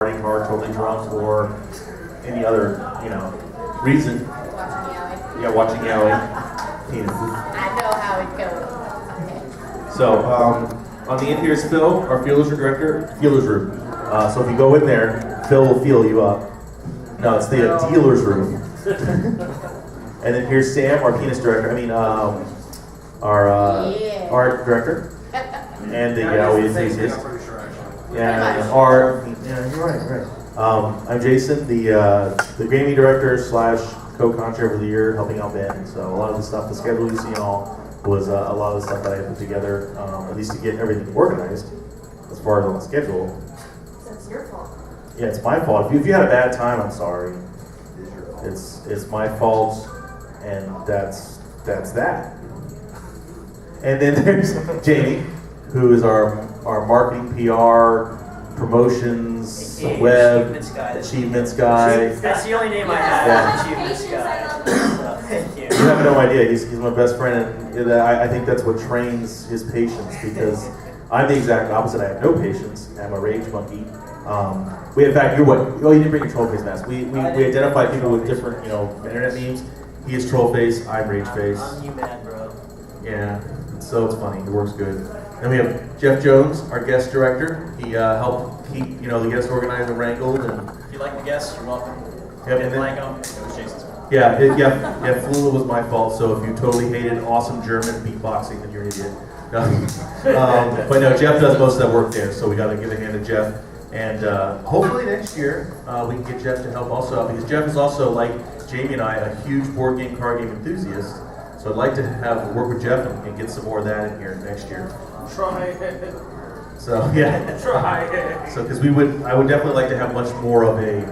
partying hard, totally drunk, or any other, reason. Watching Yowie. Yeah, watching Yowie. Penises. I know how it goes. Okay. So, on the end here is Phil, our Feelers Director, Feelers Room. So if you go in there, Phil will feel you up. No, it's the Dealers Room. And then here's Sam, our Penis Director. Our Art Director. And the Yowie enthusiast. Yeah, art. Yeah, you're right. I'm Jason, the gaming director / co-contra over the year, helping out Ben. So a lot of the stuff, the schedule you see all, was a lot of the stuff that I put together, at least to get everything organized as far as on the schedule. So it's your fault. Yeah, it's my fault. If you had a bad time, I'm sorry. It's my fault, and that's that. And then there's Jamie, who is our marketing, PR, promotions, web, achievements guy. That's the only name I have, achievements guy. So, thank you. You have no idea. He's my best friend, and I think that's what trains his patience, because I'm the exact opposite. I have no patience. I'm a rage monkey. In fact, you're what? Oh, you didn't bring your troll face mask. We identify people with different, internet memes. He is troll face. I'm rage face. I'm you mad, bro. Yeah, so it's funny. It works good. Then we have Jeff Jones, our guest director. He helped keep, the guests organized and wrangled. And If you like the guests, you're welcome. Yep, If you like them, it was Jason's fault. yeah, Flula was my fault. So if you totally hated awesome German beatboxing, then you're an idiot. But no, Jeff does most of that work there, so we got to give a hand to Jeff. And hopefully next year we can get Jeff to help also out, because Jeff is also, like Jamie and I, a huge board game, card game enthusiast. So I'd like to work with Jeff and get some more of that in here next year. Try it. So yeah. Try it. So because I would definitely like to have much more of a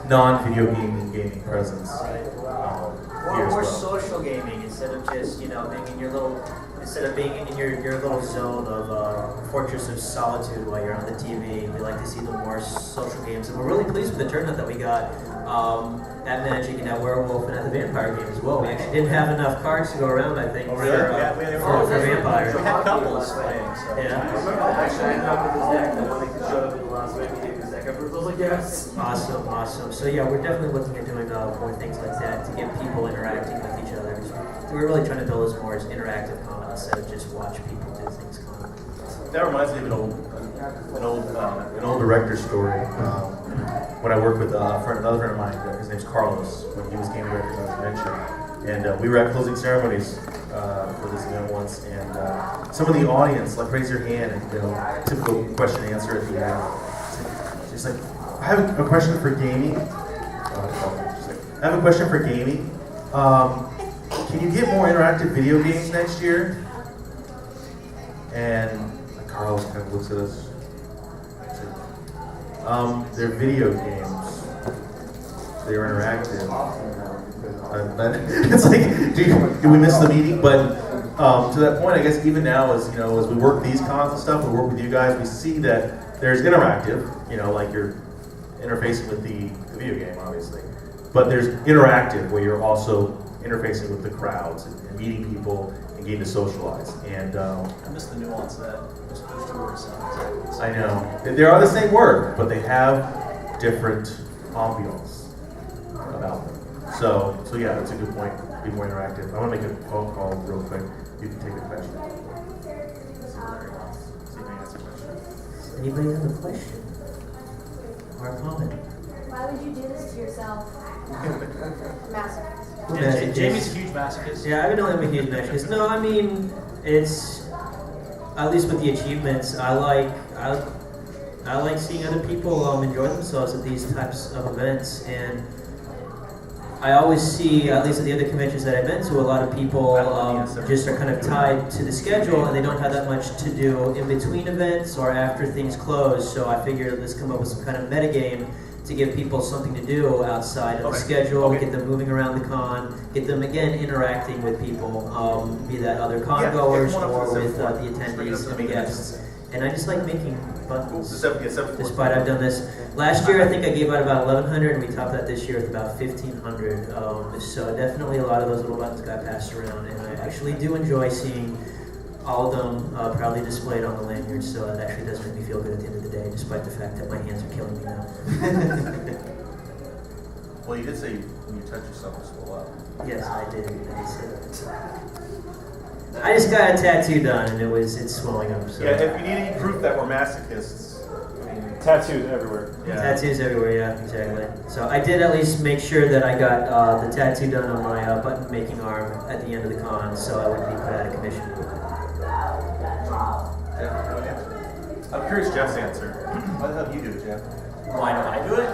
non-video gaming presence here as More well. social gaming instead of just being in your little your little zone of fortress of solitude while you're on the TV. We like to see the more social games, and we're really pleased with the turnout that we got at Magic and at Werewolf and at the Vampire game as well. We actually didn't have enough cards to go around, I think, for Vampire. We had couples playing, so. Yeah. Actually, I covered his deck. The one that showed up in the last week, he gave his deck afterwards. I was like, yes. Awesome. So yeah, we're definitely looking at doing more things like that to get people interacting with each other. We're really trying to build as more as interactive con instead of just watch people do things con. That reminds me of an old director story. When I worked with another friend of mine, his name's Carlos, when he was game director at the convention, and we were at closing ceremonies for this event once, and some of the audience raise their hand and typical question and answer at the end. She's like, I have a question for gaming. She's like, I have a question for gaming. Can you get more interactive video games next year? And Carlos kind of looks at us. They're video games. They're interactive. It's like, do we miss the meeting? But to that point, I guess even now, as we work these cons and stuff, we work with you guys, we see that there's interactive. Like you're interfacing with the video game, obviously. But there's interactive where you're also interfacing with the crowds and meeting people and getting to socialize. And I miss the nuance of that. Those two words sound exactly. I know they are the same word, but they have different ambiance about them. So yeah, that's a good point. Be more interactive. I want to make a phone call real quick. You can take a question. See if I answer a question. Anybody have a question or a comment? Why would you do this to yourself? Masochist. Jamie's a huge masochist. Yeah, I would know I'm a huge masochist. No, I mean, it's, at least with the achievements, I like seeing other people enjoy themselves at these types of events, and I always see, at least at the other conventions that I've been to, a lot of people just are kind of tied to the schedule, and they don't have that much to do in between events or after things close. So I figured let's come up with some kind of metagame to give people something to do outside of the schedule, get them moving around the con, get them again interacting with people, be that other con goers or with the attendees and the guests. And I just like making bundles. Despite I've done this last year, I think I gave out about 1,100, and we topped that this year with about 1,500. So definitely a lot of those little buttons got passed around, and I actually do enjoy seeing all of them proudly displayed on the lanyard, so it actually does make me feel good at the end of the day, despite the fact that my hands are killing me now. Well, you did say when you touch yourself, it swell up. Yes, I did say that. I just got a tattoo done, and it's swelling up. So. Yeah, if you need any proof that we're masochists, I mean, Tattoos everywhere. yeah. Tattoos everywhere, yeah, exactly. So I did at least make sure that I got the tattoo done on my button-making arm at the end of the con, so I wouldn't be put out of commission. Jeff, you want to answer? I'm curious Jeff's answer. Why the hell do you do it, Jeff? Why do I do it?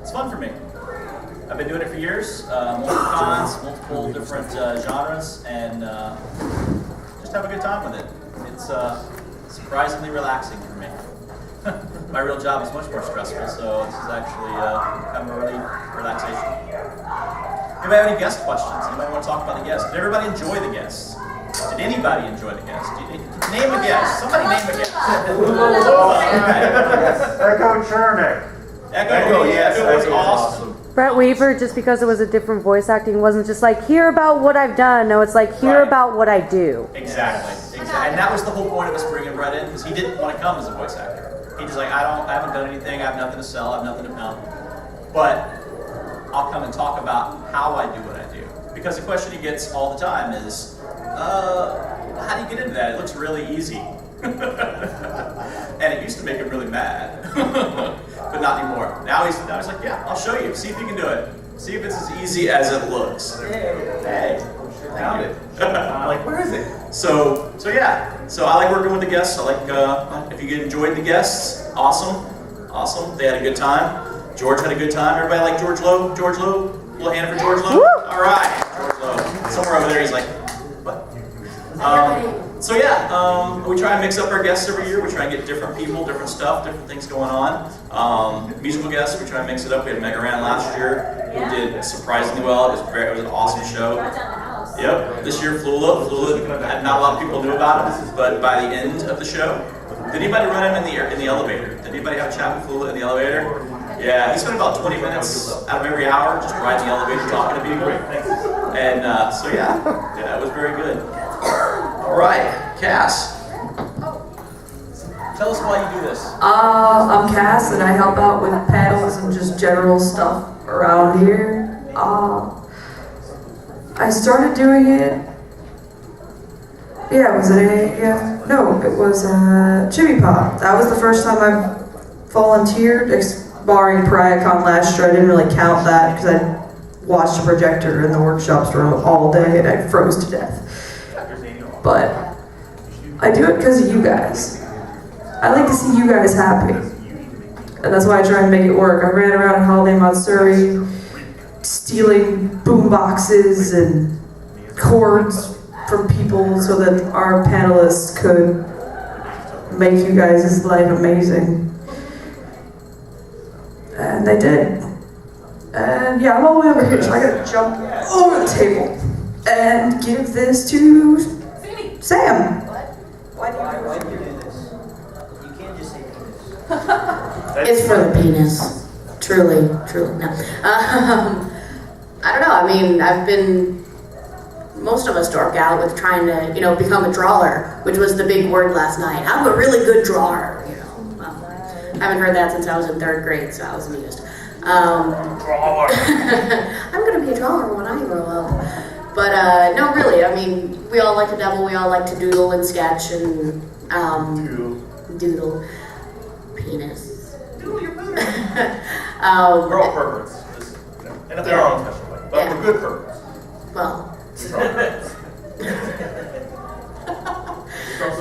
It's fun for me. I've been doing it for years, multiple cons, multiple different genres, and just have a good time with it. It's surprisingly relaxing for me. My real job is much more stressful, so this is actually kind of a really relaxation. Anybody have any guest questions? Anybody want to talk about the guests? Did everybody enjoy the guests? Did anybody enjoy the guests? Name a guest. Somebody name a guest. Echo Chernick. Echo, yes, that was awesome. Brett Weaver, just because it was a different voice acting, wasn't just like, hear about what I've done. No, it's like, hear Right. about what I do. Exactly. And that was the whole point of us bringing Brett in, because he didn't want to come as a voice actor. He just like, I haven't done anything, I have nothing to sell, I have nothing to pound. But I'll come and talk about how I do what I do. Because the question he gets all the time is, how do you get into that? It looks really easy. And it used to make him really mad. But not anymore. Now he's like, yeah, I'll show you. See if you can do it. See if it's as easy as it looks. Hey, found it. I'm like, where is it? So yeah. So I like working with the guests. I like if you enjoyed the guests, awesome. They had a good time. George had a good time. Everybody like George Lowe? George Lowe? Little hand for George Lowe? Woo! All right, George Lowe. Somewhere over there, he's like, what? So yeah, we try and mix up our guests every year. We try and get different people, different stuff, different things going on. Musical guests, we try and mix it up. We had Mega Ran last year, who did surprisingly well. It was an awesome show. Brought down the house. Yep. This year, Flula, not a lot of people knew about him, but by the end of the show, did anybody run him in the elevator? Did anybody have a chat with Flula in the elevator? Yeah, he spent about 20 minutes out of every hour just riding the elevator, talking to people. And so yeah, it was very good. All right, Cass. Tell us why you do this. I'm Cass, and I help out with panels and just general stuff around here. I started doing it. Yeah, was it No, it was Chibi Pop. That was the first time I've volunteered, barring Pariah Con last year. I didn't really count that because I watched a projector in the workshops room all day and I froze to death. But I do it because of you guys. I like to see you guys happy. And that's why I try and make it work. I ran around Holiday Mount Surrey stealing boom boxes and cords from people so that our panelists could make you guys' life amazing. And they did. And yeah, I'm all the way over here, so I gotta jump over the table and give this to Sam. What? Why do you do this? You can't just say It's for the penis. Truly, no. I don't know. I mean, most of us dork out with trying to, become a drawer, which was the big word last night. I'm a really good drawer, I haven't heard that since I was in 3rd grade, so I was amused. Drawer. I'm gonna be a drawer when I grow up. But no, really, I mean, we all like to dabble, we all like to doodle and sketch and doodle. Penis. Doodle your penis. We're all perverts. And in our own special way. But we're good perverts. Well.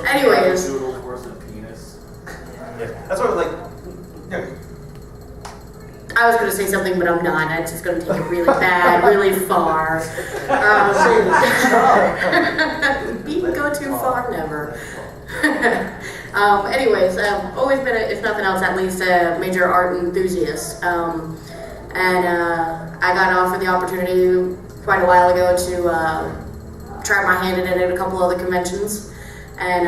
Anyways. Doodles worse than penis. Yeah. That's why like. Yeah. I was going to say something, but I'm not. It's just going to take it really bad, really far. You can go too far, never. Anyways, I've always been, if nothing else, at least a major art enthusiast. And I got offered the opportunity quite a while ago to try my hand at it at a couple other conventions. And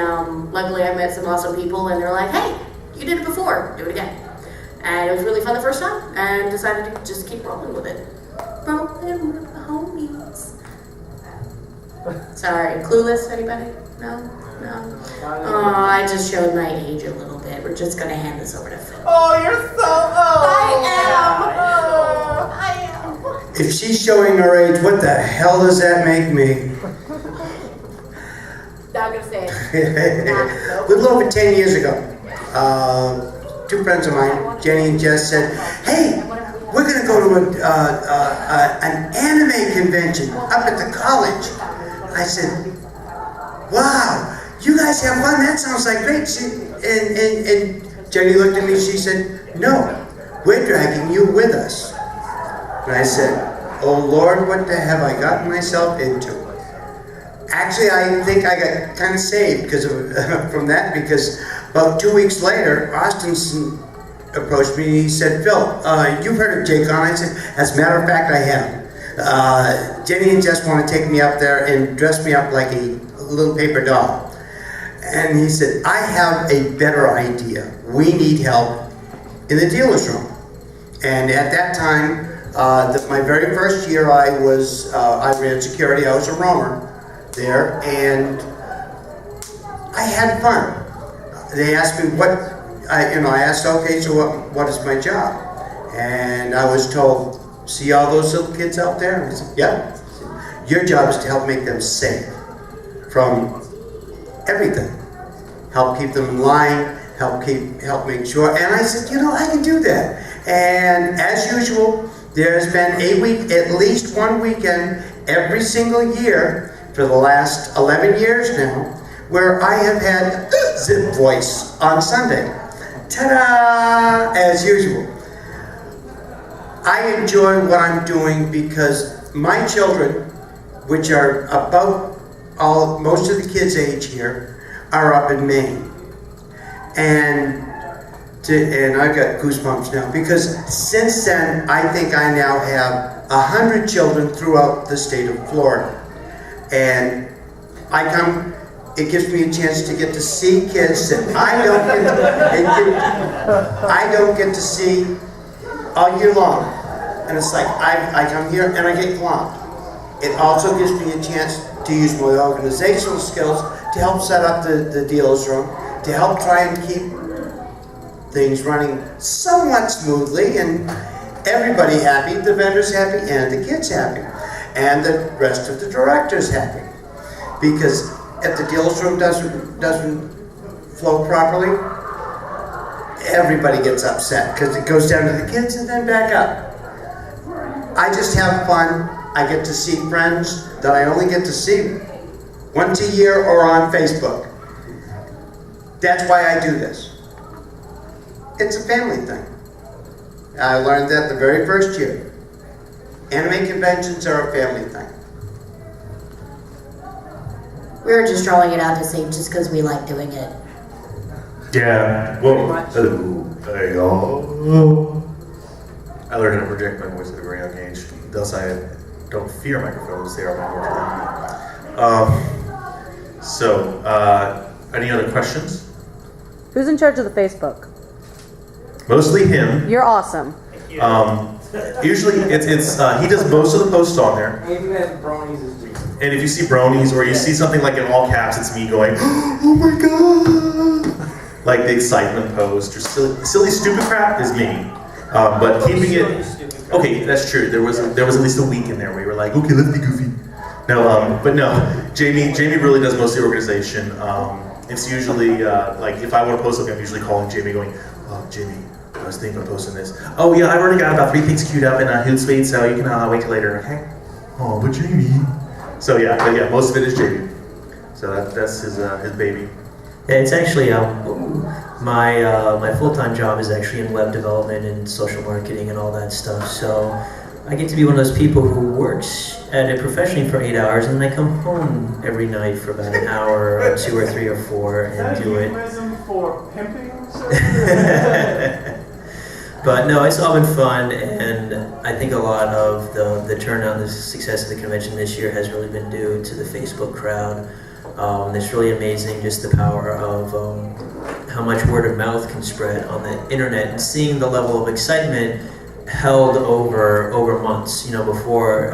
luckily I met some awesome people, and they're like, hey, you did it before, do it again. And it was really fun the first time, and decided to just keep rolling with it. Rolling with the homies. Sorry, Clueless, anybody? No? No? Oh, I just showed my age a little bit. We're just gonna hand this over to Phil. Oh, you're so old. I am. If she's showing her age, what the hell does that make me? Not gonna say it. A little over 10 years ago, two friends of mine, Jenny and Jess, said, "Hey, we're going to go to an anime convention up at the college." I said, "Wow, you guys have fun? That sounds like great." And Jenny looked at me, she said, "No, we're dragging you with us." And I said, "Oh Lord, what the have I gotten myself into?" Actually, I think I got kind of saved because of from that, because about 2 weeks later, Austin approached me and he said, "Phil, you've heard of J-Con?" I said, "As a matter of fact, I have. Jenny and Jess want to take me up there and dress me up like a little paper doll." And he said, "I have a better idea. We need help in the dealer's room." And at that time, my very first year, I ran security. I was a roamer there, and I had fun. They asked me I asked, "Okay, so what is my job?" And I was told, "See all those little kids out there?" And I said, "Yeah. Your job is to help make them safe from everything. Help keep them in line, help make sure." And I said, "I can do that." And as usual, there's been at least one weekend every single year for the last 11 years now, where I have had Zip Voice on Sunday. Ta-da! As usual. I enjoy what I'm doing because my children, which are about most of the kids' age here, are up in Maine. And I've got goosebumps now, because since then, I think I now have 100 children throughout the state of Florida. And it gives me a chance to get to see kids that I don't get to see all year long. And it's like, I come here and I get clowned. It also gives me a chance to use my organizational skills to help set up the dealer's room, to help try and keep things running somewhat smoothly and everybody happy, the vendors happy and the kids happy, and the rest of the directors happy. Because if the dealer's room doesn't flow properly, everybody gets upset because it goes down to the kids and then back up. I just have fun. I get to see friends that I only get to see once a year or on Facebook. That's why I do this. It's a family thing. I learned that the very first year. Anime conventions are a family thing. We were just drawing it out to say just because we like doing it. Yeah. Well, there you go. I learned how to project my voice at a very young age. Thus, I don't fear microphones. They are my mortal enemy. Any other questions? Who's in charge of the Facebook? Mostly him. You're awesome. Usually, it's he does most of the posts on there. And if you see bronies or you see something like in all caps, it's me going, "Oh my god!" Like the excitement post or silly stupid crap is me. But keeping it, okay, that's true. There was at least a week in there where we were like, "Okay, let's be goofy." No, but no, Jamie really does most of the organization. It's usually like if I want to post something, I'm usually calling Jamie, going, "Oh, Jamie, I was thinking of posting this. Oh yeah, I've already got about 3 things queued up in Hootsuite, so you can wait till later, okay?" Oh, but Jamie. So yeah, most of it is Jamie. So that's his baby. Yeah, it's actually my full-time job is actually in web development and social marketing and all that stuff. So I get to be one of those people who works at it professionally for 8 hours, and then I come home every night for about an hour or 2 or 3 or 4 and do it. For pimping? But no, it's all been fun, and I think a lot of the turnout and the success of the convention this year has really been due to the Facebook crowd. It's really amazing just the power of how much word of mouth can spread on the internet, and seeing the level of excitement held over months. Before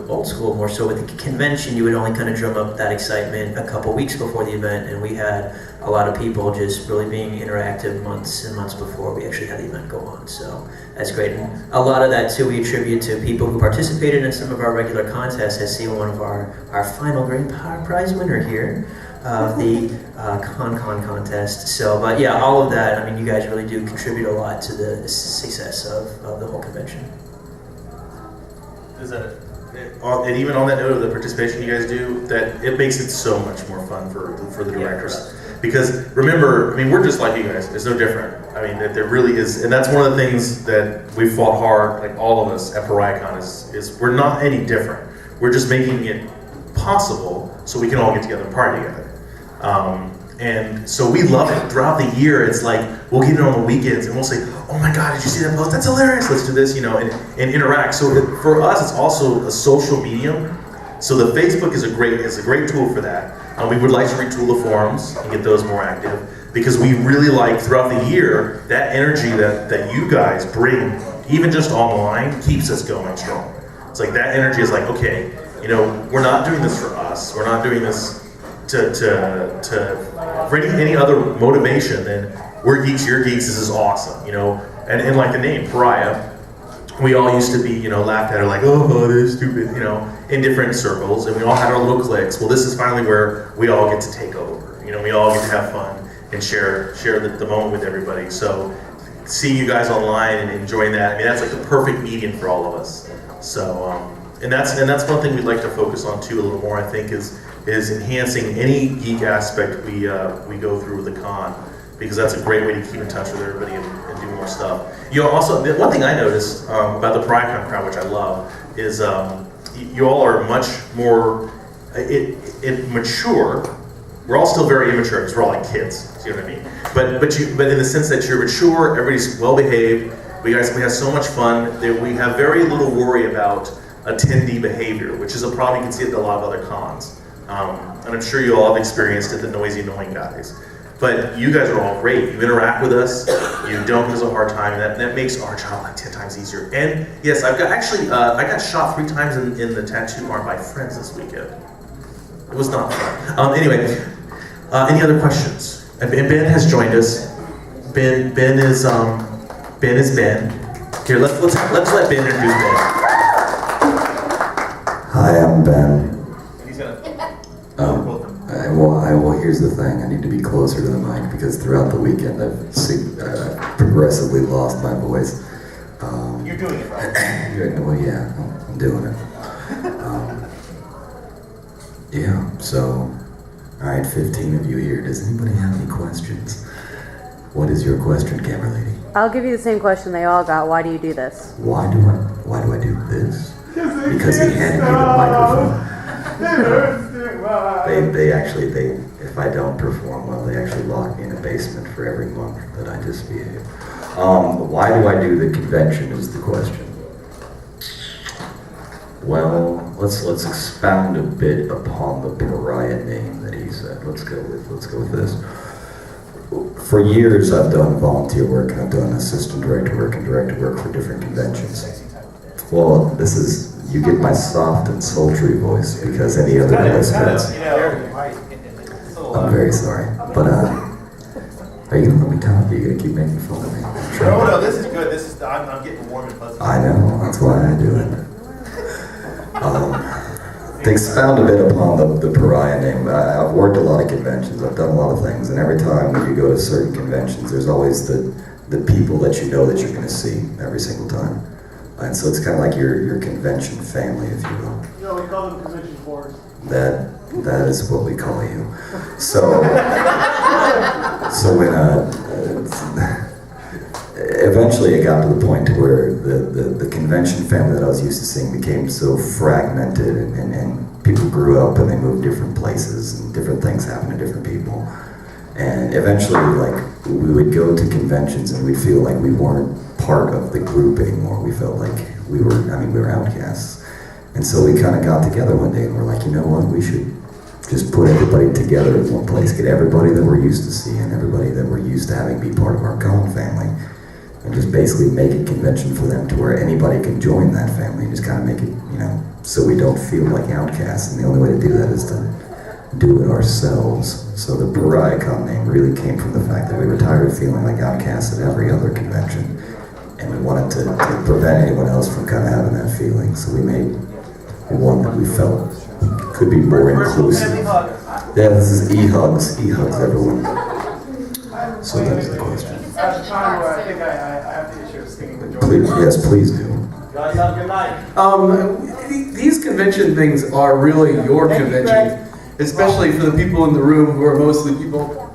old school, more so with the convention, you would only kind of drum up that excitement a couple weeks before the event, and we had a lot of people just really being interactive months and months before we actually had the event go on. So that's great, and a lot of that too we attribute to people who participated in some of our regular contests. I see one of our final grand prize winner here of the Con contest. So, but yeah, all of that, I mean, you guys really do contribute a lot to the success of the whole convention. Is that, and even on that note of the participation you guys do, that it makes it so much more fun for the directors. Because remember, I mean, we're just like you guys. It's no different. I mean, there really is, and that's one of the things that we fought hard, like all of us at Pariah Con, is we're not any different. We're just making it possible so we can all get together and party together. And so we love it. Throughout the year, it's like, we'll get it on the weekends and we'll say, oh my God, did you see that post? That's hilarious. Let's do this, and interact. So for us, it's also a social medium. So the Facebook is a great tool for that. We would like to retool the forums and get those more active, because we really like, throughout the year, that energy that you guys bring, even just online, keeps us going strong. It's like that energy is like, okay, we're not doing this for us. We're not doing this for any other motivation than we're geeks, you're geeks, this is awesome, and like the name, Pariah, we all used to be, laughed at, like, oh, they're stupid, in different circles, and we all had our little cliques. Well, this is finally where we all get to take over, we all get to have fun and share the moment with everybody. So seeing you guys online and enjoying that, I mean, that's like the perfect medium for all of us. So, and that's one thing we'd like to focus on too a little more, I think, is enhancing any geek aspect we go through with the con, because that's a great way to keep in touch with everybody and do more stuff. Also, one thing I noticed about the Pariah Con crowd, which I love, is you all are much more mature. We're all still very immature because we're all like kids. See what I mean? But in the sense that you're mature, everybody's well behaved. We have so much fun that we have very little worry about attendee behavior, which is a problem you can see at a lot of other cons. And I'm sure you all have experienced it, the noisy, annoying guys. But you guys are all great. You interact with us. You don't give us a hard time. That makes our job like 10 times easier. And yes, I got shot 3 times in the tattoo bar by friends this weekend. It was not fun. Anyway, any other questions? And Ben has joined us. Ben is Ben. Here, let's let Ben introduce Ben. Hi, I'm Ben. He's gonna. Well, here's the thing. I need to be closer to the mic because throughout the weekend I've progressively lost my voice. You're doing it right. Well, yeah, I'm doing it. Yeah, so, all right, 15 of you here. Does anybody have any questions? What is your question, camera lady? I'll give you the same question they all got. Why do you do this? Why do I do this? Because he handed me the microphone. They if I don't perform well, they actually lock me in a basement for every month that I misbehave. Why do I do the convention is the question. Well, let's expound a bit upon the Pariah name that he said. Let's go with this. For years, I've done volunteer work, and I've done assistant director work and director work for different conventions. Well, you get my soft and sultry voice because any other listeners. I'm very sorry, but are you gonna let me talk? Or are you gonna keep making fun of me? No, this is good. I'm getting warm and fuzzy. I know, that's why I do it. To expound a bit upon the Pariah name, I've worked a lot of conventions, I've done a lot of things, and every time when you go to certain conventions, there's always the people that you know that you're going to see every single time. And so it's kind of like your convention family, if you will. No, we call them convention boards. That is what we call you. So when eventually it got to the point to where the convention family that I was used to seeing became so fragmented, and people grew up and they moved different places and different things happened to different people. And eventually, like, we would go to conventions and we'd feel like we weren't part of the group anymore. We felt like we were outcasts. And so we kind of got together one day and we're like, you know what, we should just put everybody together in one place, get everybody that we're used to seeing, everybody that we're used to having be part of our con family and just basically make a convention for them to where anybody can join that family and just kind of make it, so we don't feel like outcasts. And the only way to do that is to do it ourselves. So the Pariah Con name really came from the fact that we were tired of feeling like outcasts at every other convention, and we wanted to prevent anyone else from kind of having that feeling. So we made one that we felt could be more inclusive. Yeah, this is e-hugs, everyone. So that was the question. At the time where I think I have the issue of sticking with Please, yes, please do. Guys, have a good night. These convention things are really your convention, especially for the people in the room who are mostly people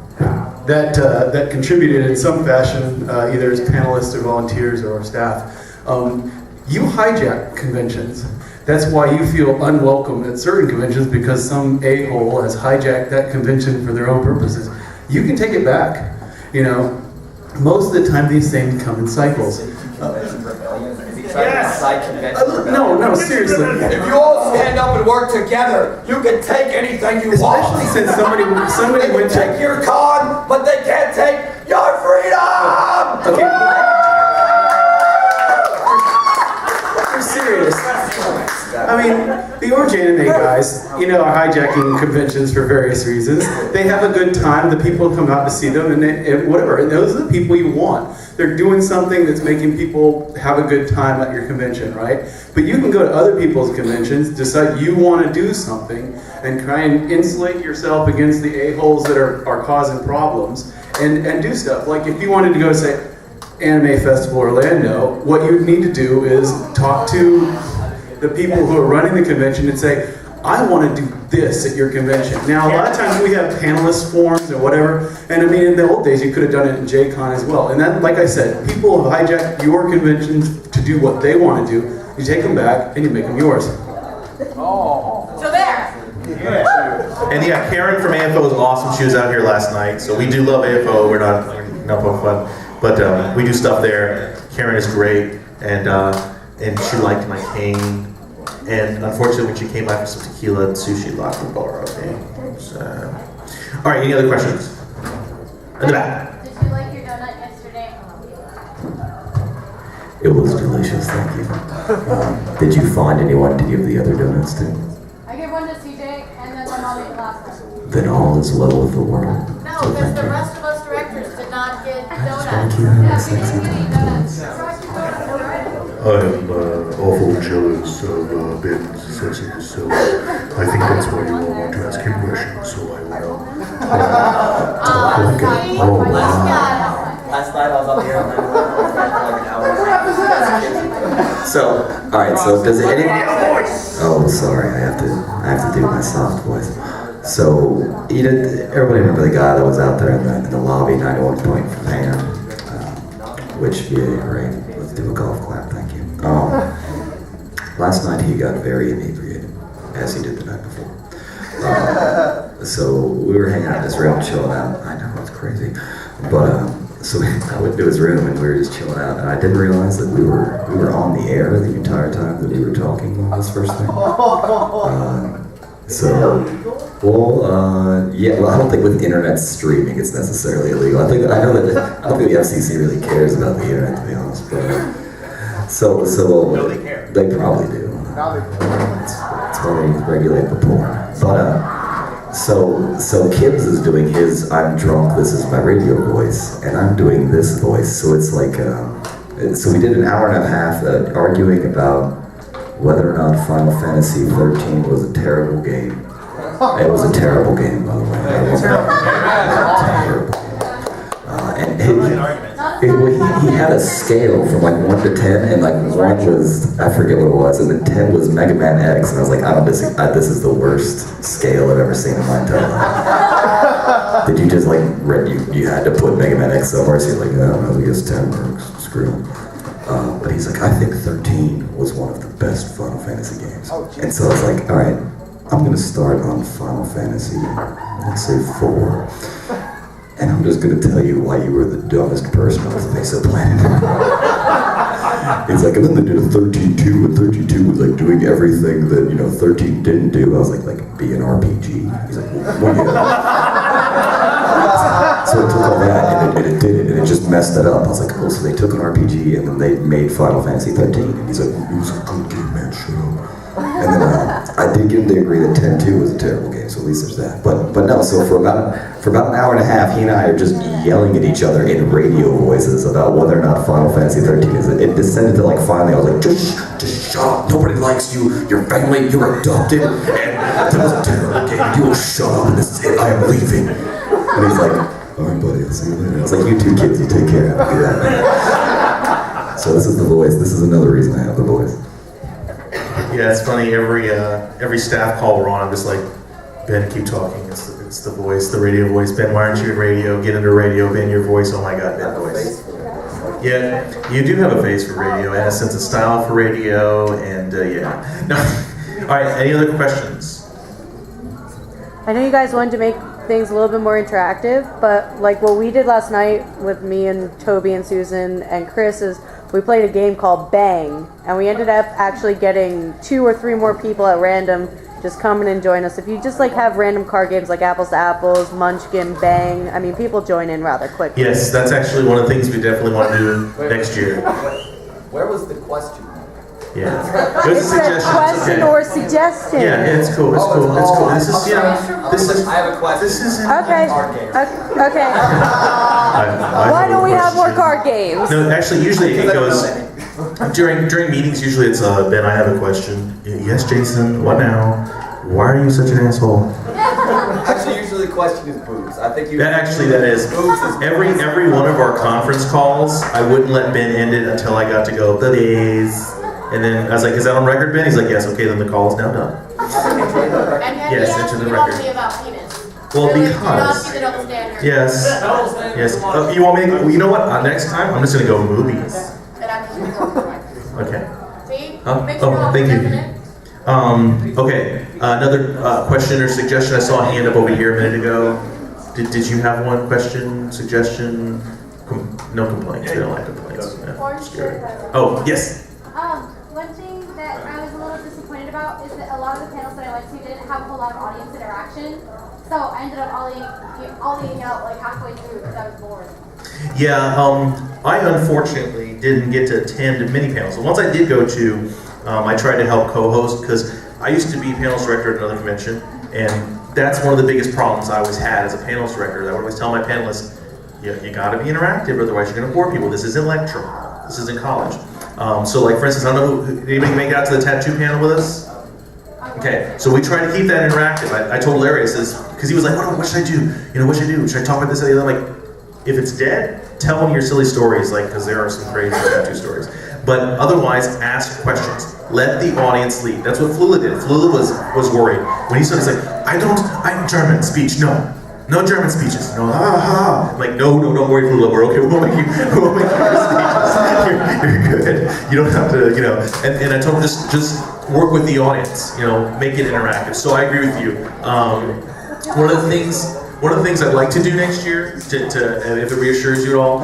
that contributed in some fashion, either as panelists or volunteers or staff. You hijack conventions. That's why you feel unwelcome at certain conventions, because some a-hole has hijacked that convention for their own purposes. You can take it back. Most of the time these things come in cycles. Yes. No, seriously. If you all stand up and work together, you can take anything you want. Especially since somebody they went can take your con, but they can't take your freedom. Okay. You're serious. I mean, the Orange Anime guys, are hijacking conventions for various reasons. They have a good time. The people come out to see them, and whatever. And those are the people you want. They're doing something that's making people have a good time at your convention, right? But you can go to other people's conventions, decide you want to do something, and try and insulate yourself against the a-holes that are causing problems, and do stuff. Like if you wanted to go to, say, Anime Festival Orlando, what you need to do is talk to the people who are running the convention and say, I want to do this at your convention. Now, a lot of times we have panelist forums or whatever, and I mean, in the old days, you could have done it in JCon as well. And that, like I said, people have hijacked your conventions to do what they want to do. You take them back and you make them yours. So there. And yeah, Karen from AFO was awesome. She was out here last night. So we do love AFO. We're not poking fun, but we do stuff there. Karen is great, and she liked my cane. And unfortunately, when she came back with some tequila and sushi, locked the bar. Okay. So, all right. Any other questions? In the back. Did you like your donut yesterday? It was delicious, thank you. Did you find anyone to give the other donuts to? I gave one to CJ, and then my mom ate the last one. Then all is well with the world. No, because the rest of us directors did not get donuts. Thank you. Yeah, we didn't get any donuts. I am awful jealous of Ben's successes, so I think that's why you all want to ask him questions, so I will Last night I was on the airline for like an hour. So, all right. So, does anyone? Oh, sorry. I have to do my soft voice. So, everybody remember the guy that was out there in the lobby, 91 point from hand? Right. Let's do a golf clap. Thank you. Last night he got very inebriated, as he did the night before. So we were hanging out in his room, chilling out. I know, it's crazy. But so I went to his room and we were just chilling out, and I didn't realize that we were on the air the entire time that we were talking on this first thing. I don't think with internet streaming it's necessarily illegal. I don't think the FCC really cares about the internet, to be honest. But so they care. They probably do. It's why they regulate the porn. But so Kibbs is doing his "I'm drunk, this is my radio voice," and I'm doing this voice. So it's like so we did an hour and a half arguing about whether or not Final Fantasy 13 was a terrible game. It was a terrible game, by the way. Terrible. And he had a scale from like 1 to 10, and like 1 was, I forget what it was, and then 10 was Mega Man X, and I was like, this is the worst scale I've ever seen in my entire life. Did you just like, you had to put Mega Man X somewhere, so you're like, no, I guess 10 works, screw it. But he's like, I think 13 was one of the best Final Fantasy games. And so I was like, all right, I'm gonna start on Final Fantasy, let's say 4. And I'm just gonna tell you why you were the dumbest person on the face of the planet. He's like, and then they did a 13-2, and 13-2 was like doing everything that, 13 didn't do. I was like be an RPG. He's like, well, yeah. So So it took all that, and it did it, and it just messed it up. I was like, oh, so they took an RPG, and then they made Final Fantasy 13. And he's like, it was a good game, man, shut up. And then I did get him to agree that 10-2 was a terrible game, so at least there's that. But no, so for about an hour and a half, he and I are just yelling at each other in radio voices about whether or not Final Fantasy 13 is. It descended to like finally, I was like, just shut up. Nobody likes you. Your family, you're adopted, and that was a terrible game. You will shut up, and this is it. I am leaving. And he's like, all right, buddy, I'll see you later. I was like, you two kids, you take care. Have a good night. So this is the voice. This is another reason I have the voice. Yeah, it's funny. Every staff call we're on, I'm just like, Ben, keep talking. It's the voice, the radio voice. Ben, why aren't you in radio? Get into radio. Ben, your voice. Oh my God, Ben voice. Yeah, you do have a face for radio and a sense of style for radio, and yeah. No. All right. Any other questions? I know you guys wanted to make things a little bit more interactive, but like what we did last night with me and Toby and Susan and Chris is we played a game called Bang, and we ended up actually getting 2 or 3 more people at random just come in and join us. If you just like have random card games like Apples to Apples, Munchkin, Bang, I mean people join in rather quickly. Yes, that's actually one of the things we definitely want to do next year. Where was the question? Yeah. It was It's a a suggestion. question or suggestion. Yeah, it's cool. It's cool. It's cool. This is this is. I have a question. This is. Okay. Okay. Why don't we have more card games? No, actually, usually it goes during meetings. Usually it's Ben. I have a question. Yes, Jason. What now? Why are you such an asshole? Actually, usually the question is boobs. I think you. That is boobs is every one of our conference calls. I wouldn't let Ben end it until I got to go boobies. And then I was like, is that on record, Ben? He's like, yes. Okay, then the call is now done. Yes, into the record. Well, because. Yes. Yes. You want me? Well, you know what? Next time, I'm just gonna go movies. Okay. Oh, thank you. Okay. Another question or suggestion. I saw a hand up over here a minute ago. Did you have one question, suggestion? No complaints. We don't like complaints. Yeah. Oh, yes. One thing that I was a little disappointed about is that a lot of the panels that I went to didn't have a whole lot of audience interaction. So I ended up ollieing out like halfway through because I was bored. Yeah, I unfortunately didn't get to attend many panels. The ones I did go to, I tried to help co-host because I used to be panels director at another convention, and that's one of the biggest problems I always had as a panels director. I would always tell my panelists, you gotta be interactive, otherwise you're gonna bore people. This isn't lecture. This isn't college. So like for instance, I don't know, anybody make it out to the tattoo panel with us? Okay, so we try to keep that interactive. I told Larry, I says, because he was like, what should I do? What should I do? Should I talk about this or the other? I'm like, if it's dead, tell them your silly stories, like, because there are some crazy tattoo stories. But otherwise, ask questions. Let the audience lead. That's what Flula did. Flula was worried. When he started, he's like, I'm German speech, no German speeches. No, I'm like, no, don't worry, Flula, we're okay. We'll make you speeches. You're good. You don't have to, And I told him just work with the audience. Make it interactive. So I agree with you. One of the things I'd like to do next year, to if it reassures you at all,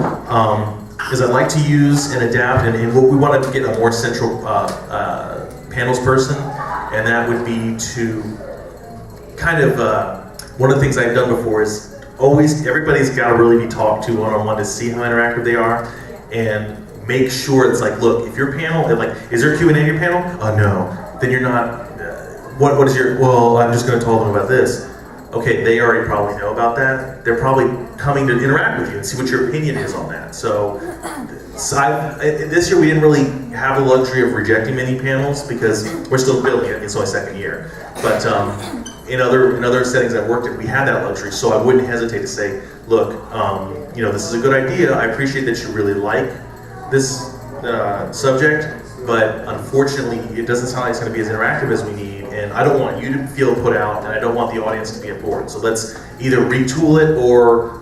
is I'd like to use and adapt, and what we want to get a more central panels person, and that would be to kind of. One of the things I've done before is everybody's got to really be talked to one-on-one to see how interactive they are, and make sure it's like, look, if your panel, is there a Q&A in your panel? No. Then you're not, what is your, well, I'm just going to tell them about this. Okay, they already probably know about that. They're probably coming to interact with you and see what your opinion is on that. So this year we didn't really have the luxury of rejecting many panels because we're still building it. It's only second year. But in other settings I've worked in, we had that luxury. So I wouldn't hesitate to say, look, this is a good idea. I appreciate that you really like this subject, but unfortunately, it doesn't sound like it's going to be as interactive as we need. And I don't want you to feel put out, and I don't want the audience to be bored. So let's either retool it or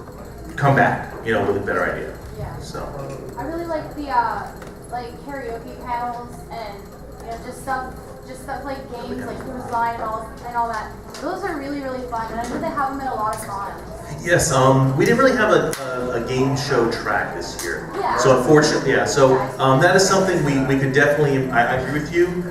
come back, with a better idea. Yeah. So. I really like the karaoke panels and just stuff like games like Who's Line and all that. Those are really, really fun, and I know they have them at a lot of cons. Yes, we didn't really have a game show track this year. Yeah. So unfortunately, yeah. So that is something we could definitely. I agree with you.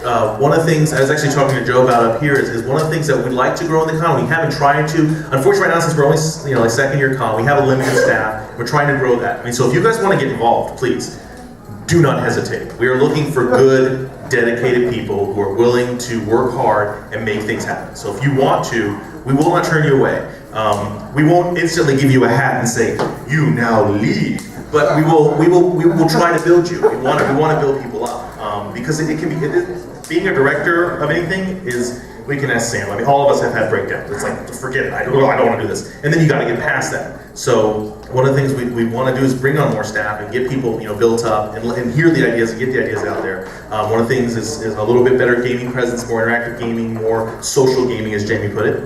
one of the things I was actually talking to Joe about up here is one of the things that we'd like to grow in the con. We haven't tried to. Unfortunately, right now, since we're only like second year con, we have a limited staff. We're trying to grow that. I mean, so if you guys want to get involved, please do not hesitate. We are looking for good, dedicated people who are willing to work hard and make things happen. So if you want to, we will not turn you away. We won't instantly give you a hat and say you now lead. But we will try to build you. We want to build people up because it can be being a director of anything is, we can ask Sam. I mean, all of us have had breakdowns. It's like, forget it. I don't want to do this. And then you got to get past that. So one of the things we want to do is bring on more staff and get people built up and hear the ideas and get the ideas out there. One of the things is a little bit better gaming presence, more interactive gaming, more social gaming, as Jamie put it.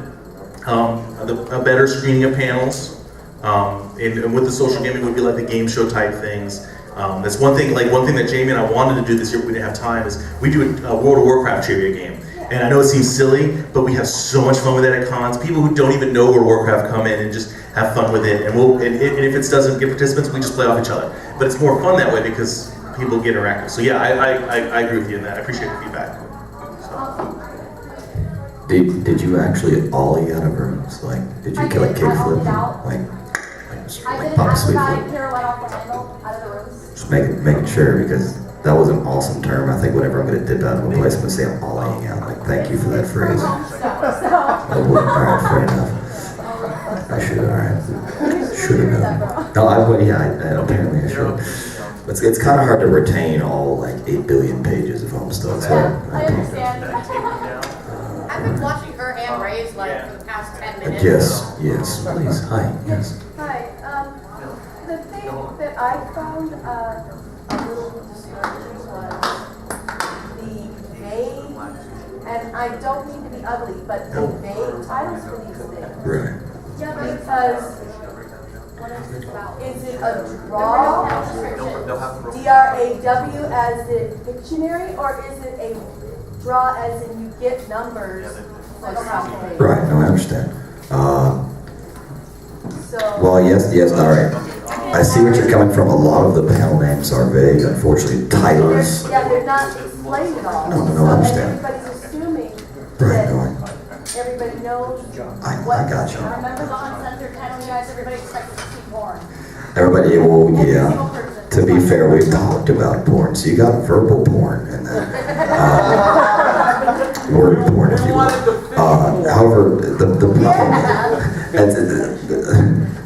A better screening of panels. And with the social gaming would be like the game show type things. That's one thing that Jamie and I wanted to do this year, but we didn't have time, is we do a World of Warcraft trivia game. And I know it seems silly, but we have so much fun with it at cons. People who don't even know World of Warcraft come in and just have fun with it. And if it doesn't get participants, we just play off each other. But it's more fun that way because people get interactive. So yeah, I agree with you in that. I appreciate the feedback. Did you actually ollie out of rooms? Like, did you kick flip? Like pop sweep flip? Just making sure, because that was an awesome term. I think whenever I'm going to dip out of a place, I'm going to say I'm ollieing out. Like, thank you for that phrase. Alright, fair enough. I should have, should have known. No, apparently I should. It's kind of hard to retain all like 8 billion pages of home stuff. So I understand. I've been watching her hand raised for the past 10 minutes. Yes, please. Hi, yes. Hi. The thing that I found a little discouraging was the vague, and I don't mean to be ugly, but the vague titles for these things. Right. Yeah, because is it a draw, D-R-A-W as in Pictionary, or is it a draw as in you get numbers for something? Right, no, I understand. Well, yes, all right. I see what you're coming from. A lot of the panel names are vague, unfortunately. Titles. They're not explained at all. No, I understand. Everybody's assuming that everybody knows. I got you. Remember the uncensored title, you guys? Everybody expected to see porn. Everybody, well, yeah. To be fair, we've talked about porn, so you got verbal porn and then word porn, if you will. However, the problem,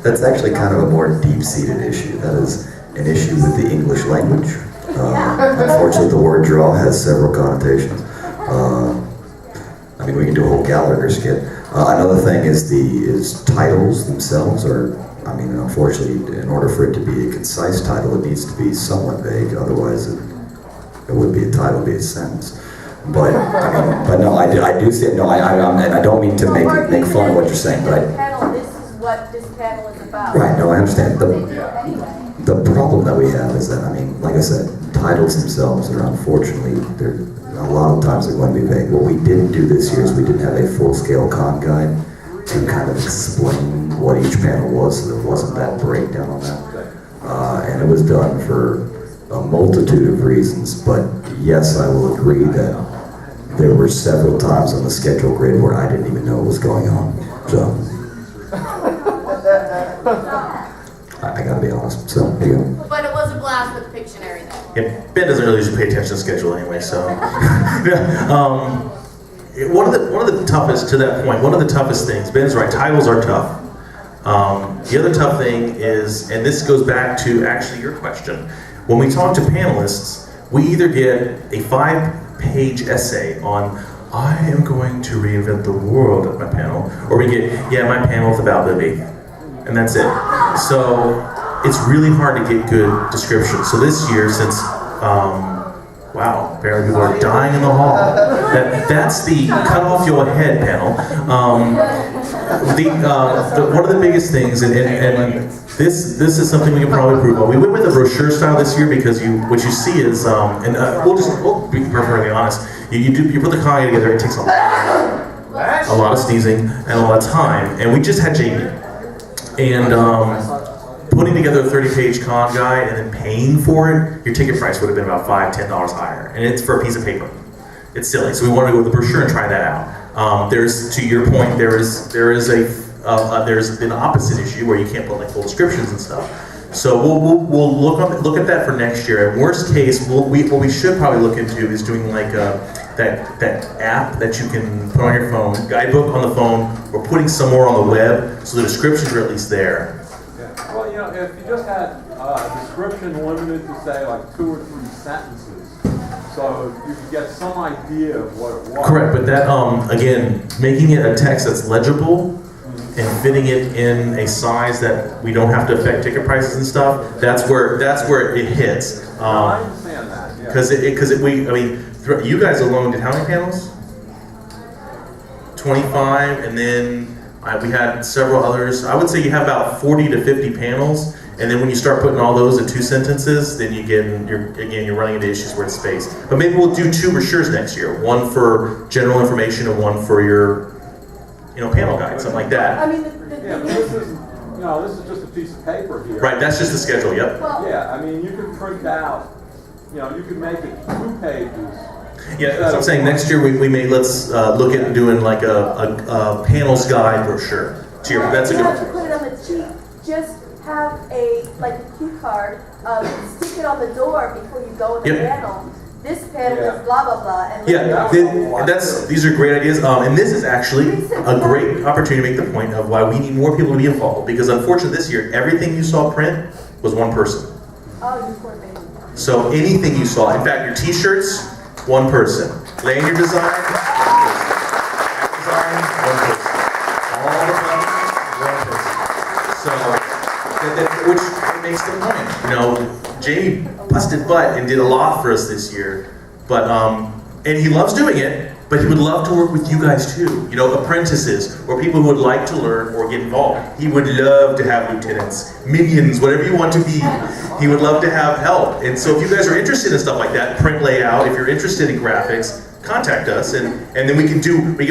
that's actually kind of a more deep-seated issue. That is an issue with the English language. Unfortunately, the word draw has several connotations. I mean, we can do a whole Gallagher skit. Another thing is titles themselves are, I mean, unfortunately, in order for it to be a concise title, it needs to be somewhat vague. Otherwise, it wouldn't be a title, it'd be a sentence. But no, I do see it. No, and I don't mean to make fun of what you're saying, but This is what this panel is about. right. No, I understand. The problem that we have is that, I mean, like I said, titles themselves are unfortunately a lot of times they're going to be vague. What we didn't do this year is we didn't have a full-scale con guide to kind of explain what each panel was, so there wasn't that breakdown on that. And it was done for a multitude of reasons, but yes, I will agree that there were several times on the schedule grid where I didn't even know what was going on. So, I gotta be honest, so, here you go. But it was a blast with the Pictionary though. Yeah, Ben doesn't really usually pay attention to schedule anyway, so. One of the toughest, to that point, one of the toughest things, Ben's right, titles are tough. The other tough thing is, and this goes back to actually your question, when we talk to panelists, we either get a 5-page essay on, I am going to reinvent the world at my panel, or we get, yeah, my panel is about Libby, and that's it. So it's really hard to get good descriptions. So this year, since, wow, apparently people are dying in the hall. That's the cut off your head panel. One of the biggest things, and this is something we can probably improve on. We went with the brochure style this year because what you see is, we'll be perfectly honest. You put the con together, it takes a lot of sneezing and a lot of time, and we just had Jamie. And putting together a 30-page con guide and then paying for it, your ticket price would have been about $5-10 higher, and it's for a piece of paper. it's silly. So we wanted to go with the brochure and try that out. There's, to your point, there's an opposite issue where you can't put like full descriptions and stuff. So we'll look at that for next year. In worst case, what we should probably look into is doing like that app that you can put on your phone, guidebook on the phone, or putting some more on the web, so the descriptions are at least there. Yeah. Well, you know, if you just had a description limited to say like 2 or 3 sentences, so you could get some idea of what it was. Correct, but that again, making it a text that's legible and fitting it in a size that we don't have to affect ticket prices and stuff, that's where it hits. I understand that. Yeah. Because you guys alone did how many panels? 25, and then we had several others. I would say you have about 40 to 50 panels, and then when you start putting all those in 2 sentences, then you're running into issues where it's spaced. But maybe we'll do 2 brochures next year, one for general information and one for your panel guide, something like that. I mean, yeah, but this is just a piece of paper here. Right, that's just the schedule, yep. Yeah, I mean, you could print out, you could make it 2 pages. Yeah, that's what I'm saying. Next year let's look at doing like a panels guide brochure. That's a good You one. have to put it on the cheap. Just have a cue card, stick it on the door before you go in the panel. This panel is blah blah blah. And these are great ideas. And this is actually a great opportunity to make the point of why we need more people to be involved. Because unfortunately this year, everything you saw print was one person. Oh, you poor baby. So anything you saw, in fact, your T-shirts, one person. Lanyard design, one person. All the buttons, one person. So, which makes the point. Jamie busted butt and did a lot for us this year, but and he loves doing it. But he would love to work with you guys too. Apprentices or people who would like to learn or get involved. He would love to have lieutenants, minions, whatever you want to be. He would love to have help. And so if you guys are interested in stuff like that, print layout, if you're interested in graphics, contact us, and then we can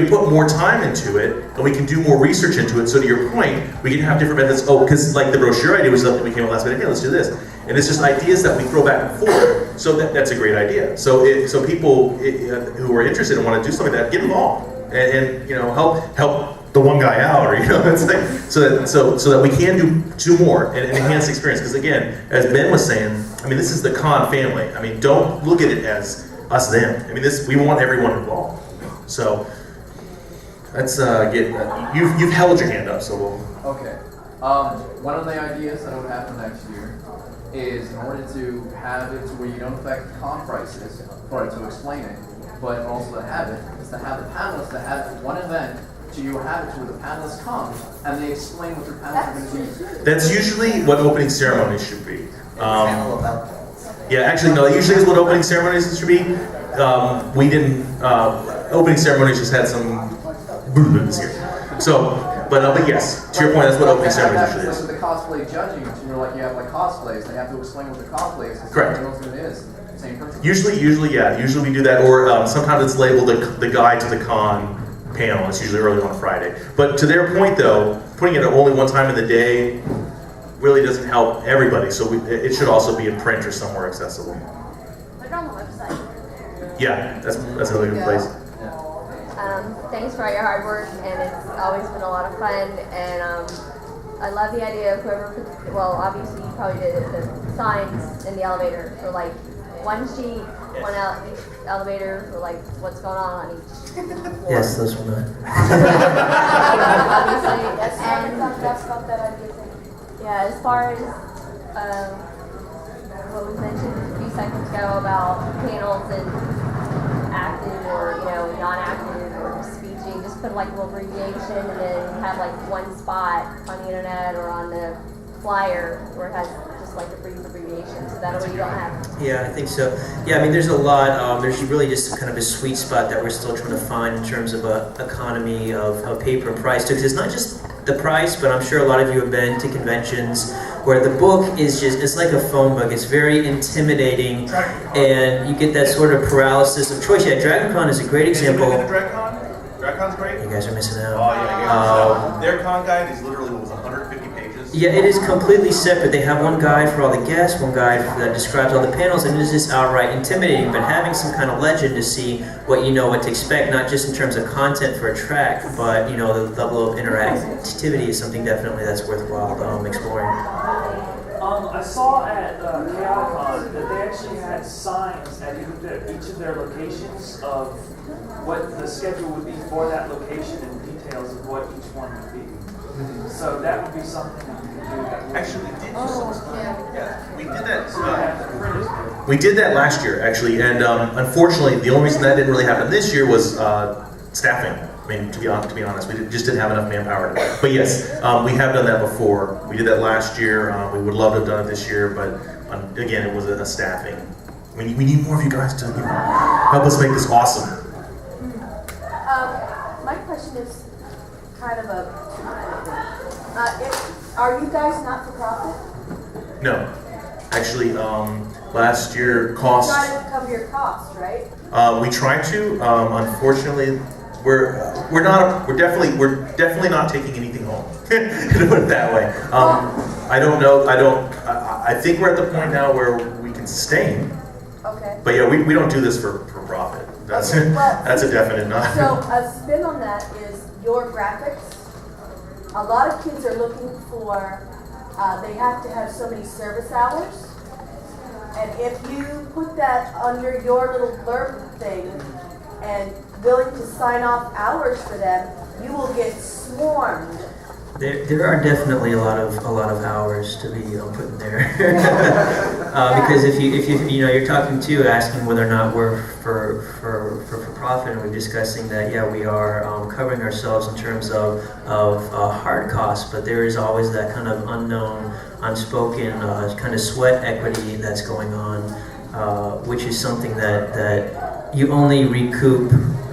put more time into it, and we can do more research into it. So to your point, we can have different methods. Oh, because like the brochure idea was something we came up last minute. Hey, let's do this. And it's just ideas that we throw back and forth. So that's a great idea. So people who are interested and want to do something like that, get involved and help the one guy out, or it's like so that we can do more and enhance the experience. Because again, as Ben was saying, this is the Con family. Don't look at it as us them. We want everyone involved. So let's you've held your hand up, so we'll. Okay. One of the ideas that would happen next year is, in order to have it to where you don't affect con prices, for it to explain it, but also to have it, is to have the panelists to have one event to you have it to where the panelists come and they explain what their panels are going to be. That's usually what opening ceremonies should be. Yeah, actually no, that usually is what opening ceremonies should be. We didn't, opening ceremonies just had some this year. So, but yes, to your point, that's what opening ceremonies usually is. With the cosplay judging, you have like cosplays, they have to explain what the cosplay is. Correct. What it is. Same person. Usually we do that, or sometimes it's labeled the guide to the con panel. It's usually early on a Friday. But to their point though, putting it only one time in the day really doesn't help everybody. So it should also be in print or somewhere accessible. Put it on the website. Yeah, that's another good place. Thanks for all your hard work, and it's always been a lot of fun. And I love the idea of whoever obviously you probably did it, the signs in the elevator, or like one sheet, one elevator, or like what's going on each floor. Yes, those were mine. Obviously, and as far as what was mentioned a few seconds ago about panels and active or non-active or speeching, just put like a little abbreviation and then have like one spot on the internet or on the flyer where it has just like a brief abbreviation, so that way you don't have. Yeah, I think so. Yeah, there's a lot. There's really just kind of a sweet spot that we're still trying to find in terms of a economy of paper and price too. Because it's not just the price, but I'm sure a lot of you have been to conventions where the book is it's like a phone book. It's very intimidating, and you get that sort of paralysis of choice. Yeah, Dragon Con is a great example. DragCon's great. You guys are missing out. Oh yeah, their con guide is literally 150 pages. Yeah, it is completely separate. They have one guide for all the guests, one guide that describes all the panels, and it is just outright intimidating. But having some kind of legend to see what to expect, not just in terms of content for a track, but the level of interactivity is something definitely that's worthwhile exploring. I saw at Pariah Con that they actually had signs at each of their locations of what the schedule would be for that location and details of what each one would be. So that would be something that we could do. Actually, we did we did that. We did that last year, actually, and unfortunately, the only reason that didn't really happen this year was staffing. I mean, to be honest, we just didn't have enough manpower. But yes, we have done that before. We did that last year. We would love to have done it this year, but again, it was a staffing. We need more of you guys to help us make this awesome. My question is kind of a are you guys not for profit? No, actually, last year cost. You try to cover your costs, right? We try to. Unfortunately, we're definitely not taking anything home. To put it that way. I don't know. I think we're at the point now where we can sustain. Okay. But yeah, we don't do this for profit. That's that's a definite not. So a spin on that is your graphics. A lot of kids are looking for, they have to have so many service hours. And if you put that under your little blurb thing and willing to sign off hours for them, you will get swarmed. There are definitely a lot of hours to be put in there, because if you're talking to asking whether or not we're for profit, and we're discussing that we are covering ourselves in terms of hard costs, but there is always that kind of unknown, unspoken kind of sweat equity that's going on, which is something that you only recoup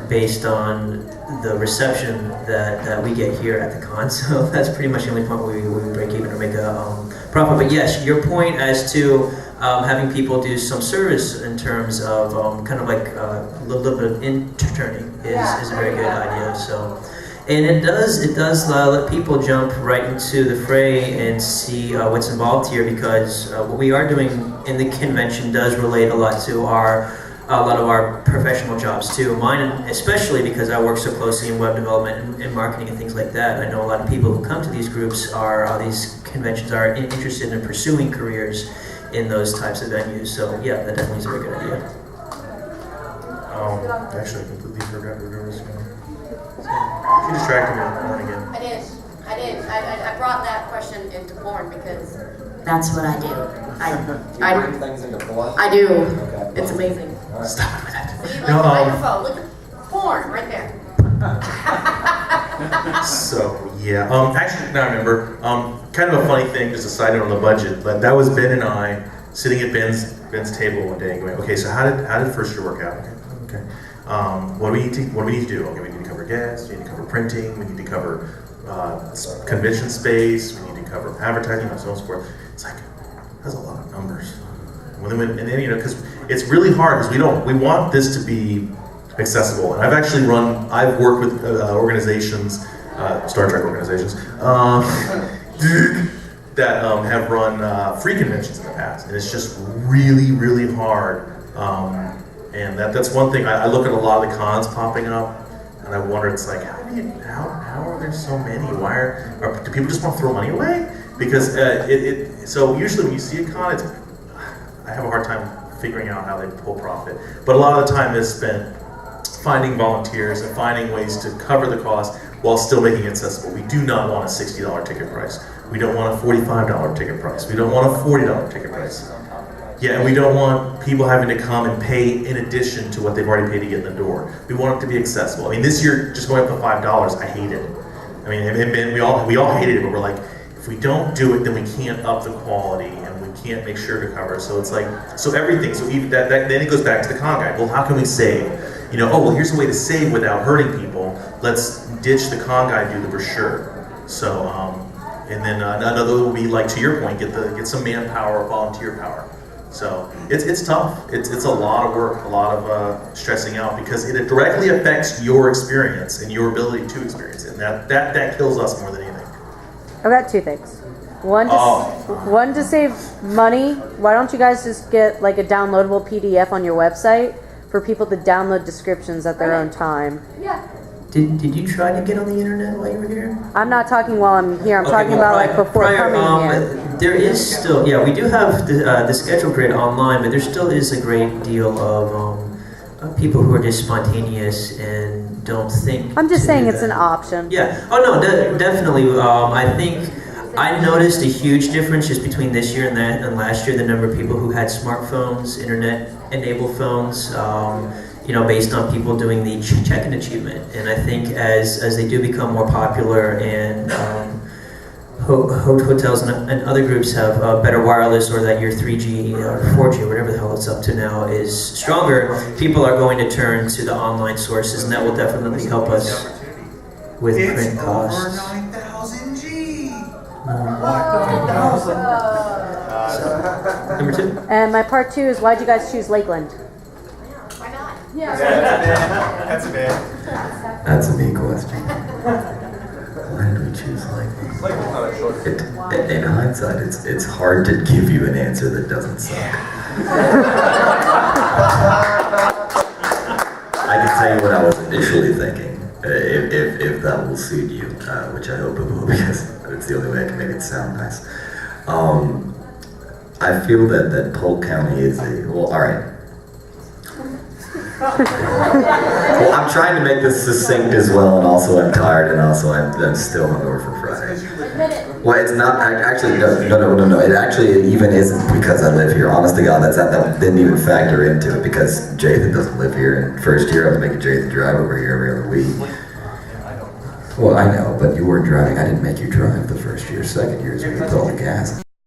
based on the reception that we get here at the con. So that's pretty much the only point where we break even or make a profit. But yes, your point as to having people do some service in terms of kind of like a little bit of interning is a very good idea. So, and it does let people jump right into the fray and see what's involved here, because what we are doing in the convention does relate a lot to a lot of our professional jobs too. Mine, especially because I work so closely in web development and marketing and things like that. I know a lot of people who come to these groups these conventions are interested in pursuing careers in those types of venues. So yeah, that definitely is a very good idea. Actually, I completely forgot where I was going. She distracted me again. I did. I brought that question into porn because that's what I do. I bring things into porn? I do. Okay. It's amazing. Right. Stop it with that. See, like the microphone. Look at porn right there. So yeah, actually now I remember, kind of a funny thing, just a side note on the budget, but that was Ben and I sitting at Ben's table one day going, okay, so how did first year work out? Okay. What do we need to do? Okay, we need to cover gas, we need to cover printing, we need to cover convention space, we need to cover advertising, and so on and so forth. It's like, that's a lot of numbers. And then because it's really hard, because we want this to be accessible. And I've worked with organizations, Star Trek organizations, that have run free conventions in the past, and it's just really, really hard. And that's one thing. I look at a lot of the cons popping up, and I wonder, it's like, how are there so many? Do people just want to throw money away? Because so usually when you see a con, I have a hard time figuring out how they pull profit. But a lot of the time is spent finding volunteers and finding ways to cover the cost while still making it accessible. We do not want a $60 ticket price. We don't want a $45 ticket price. We don't want a $40 ticket price. Yeah, and we don't want people having to come and pay in addition to what they've already paid to get in the door. We want it to be accessible. I mean, this year, just going up to $5, I hate it. I mean, we all hated it, but we're like, if we don't do it, then we can't up the quality, and we can't make sure to cover. So it's like, everything. So even that then it goes back to the con guy. Well, how can we save? Here's a way to save without hurting people. Let's ditch the con guy, do the brochure. So, and then another would be, like, to your point, get some manpower, volunteer power. So it's tough. It's a lot of work, a lot of stressing out, because it directly affects your experience and your ability to experience it. And that kills us more than anything. I've got two things. One to save money. Why don't you guys just get like a downloadable PDF on your website for people to download descriptions at their own time? Yeah. Did you try to get on the internet while you were here? I'm not talking while I'm here. I'm talking about like before coming here. There is still, yeah, we do have the schedule grid online, but there still is a great deal of people who are just spontaneous and don't think. I'm just saying do it's that. an option. Yeah. Oh no, definitely. I think I noticed a huge difference just between this year and last year. The number of people who had smartphones, internet-enabled phones. Based on people doing the check-in achievement, and I think as they do become more popular and hotels and other groups have better wireless, or that your 3G or 4G, whatever the hell it's up to now, is stronger, people are going to turn to the online sources, and that will definitely help us with print costs. Over 9,000 G. Number 2. And my part 2 is, why'd you guys choose Lakeland? Yeah. That's a bit. That's a me question. Why did we choose Lakeland? In hindsight, it's hard to give you an answer that doesn't suck. I can tell you what I was initially thinking, if that will suit you, which I hope it will, because it's the only way I can make it sound nice. I feel that Polk County is alright. Well, I'm trying to make this succinct as well, and also I'm tired, and also I'm still hungover from Friday. Well, it's not actually no. It actually even isn't because I live here. Honest to God, that didn't even factor into it because Jathan doesn't live here. And first year I was making Jathan drive over here every other week. Well, I know, but you weren't driving. I didn't make you drive the first year. Second year is when you put on the gas.